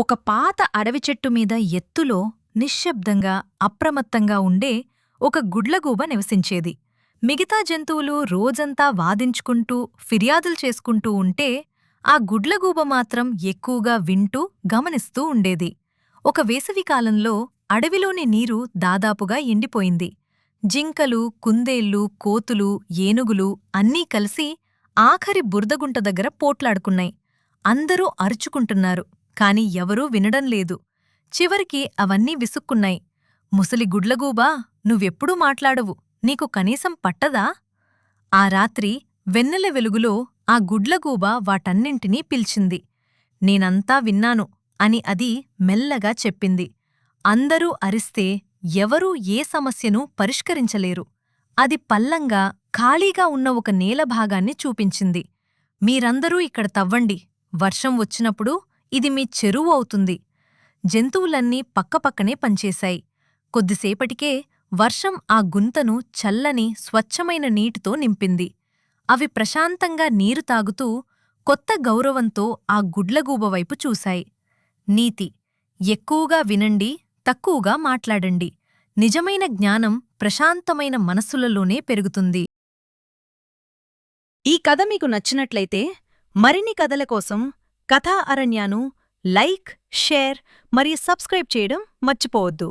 ఒక పాత అడవి చెట్టు మీద ఎత్తులో నిశ్శబ్దంగా అప్రమత్తంగా ఉండే ఒక గుడ్లగూబ నివసించేది. మిగతా జంతువులు రోజంతా వాదించుకుంటూ ఫిర్యాదులు చేసుకుంటూ ఉంటే ఆ గుడ్లగూబ మాత్రం ఎక్కువగా వింటూ గమనిస్తూ ఉండేది. ఒక వేసవికాలంలో అడవిలోని నీరు దాదాపుగా ఎండిపోయింది. జింకలు, కుందేళ్లు, కోతులు, ఏనుగులు అన్నీ కలిసి ఆఖరి బురదగుంట దగ్గర పోట్లాడుకున్నాయి. అందరూ అరుచుకుంటున్నారు, కాని ఎవరూ వినడం లేదు. చివరికి అవన్నీ విసుక్కున్నాయి. ముసలి గుడ్లగూబా, నువ్వెప్పుడూ మాట్లాడవు, నీకు కనీసం పట్టదా? ఆ రాత్రి వెన్నెల వెలుగులో ఆ గుడ్లగూబ వాటన్నింటినీ పిలిచింది. నేనంతా విన్నాను అని అది మెల్లగా చెప్పింది. అందరూ అరిస్తే ఎవరూ ఏ సమస్యనూ పరిష్కరించలేరు. అది పల్లంగా ఖాళీగా ఉన్న ఒక నేలభాగాన్ని చూపించింది. మీరందరూ ఇక్కడ తవ్వండి, వర్షం వచ్చినప్పుడు ఇది మీ చెరువు అవుతుంది. జంతువులన్నీ పక్కపక్కనే పనిచేశాయి. కొద్దిసేపటికే వర్షం ఆ గుంతను చల్లని, స్వచ్ఛమైన నీటితో నింపింది. అవి ప్రశాంతంగా నీరు తాగుతూ కొత్త గౌరవంతో ఆ గుడ్లగూబ వైపు చూశాయి. నీతి: ఎక్కువగా వినండి, తక్కువగా మాట్లాడండి. నిజమైన జ్ఞానం ప్రశాంతమైన మనస్సులలోనే పెరుగుతుంది. ఈ కథ మీకు నచ్చినట్లయితే మరిన్ని కథల కోసం కథా అరణ్యాను లైక్, షేర్ మరియు సబ్స్క్రైబ్ చేయడం మర్చిపోవద్దు.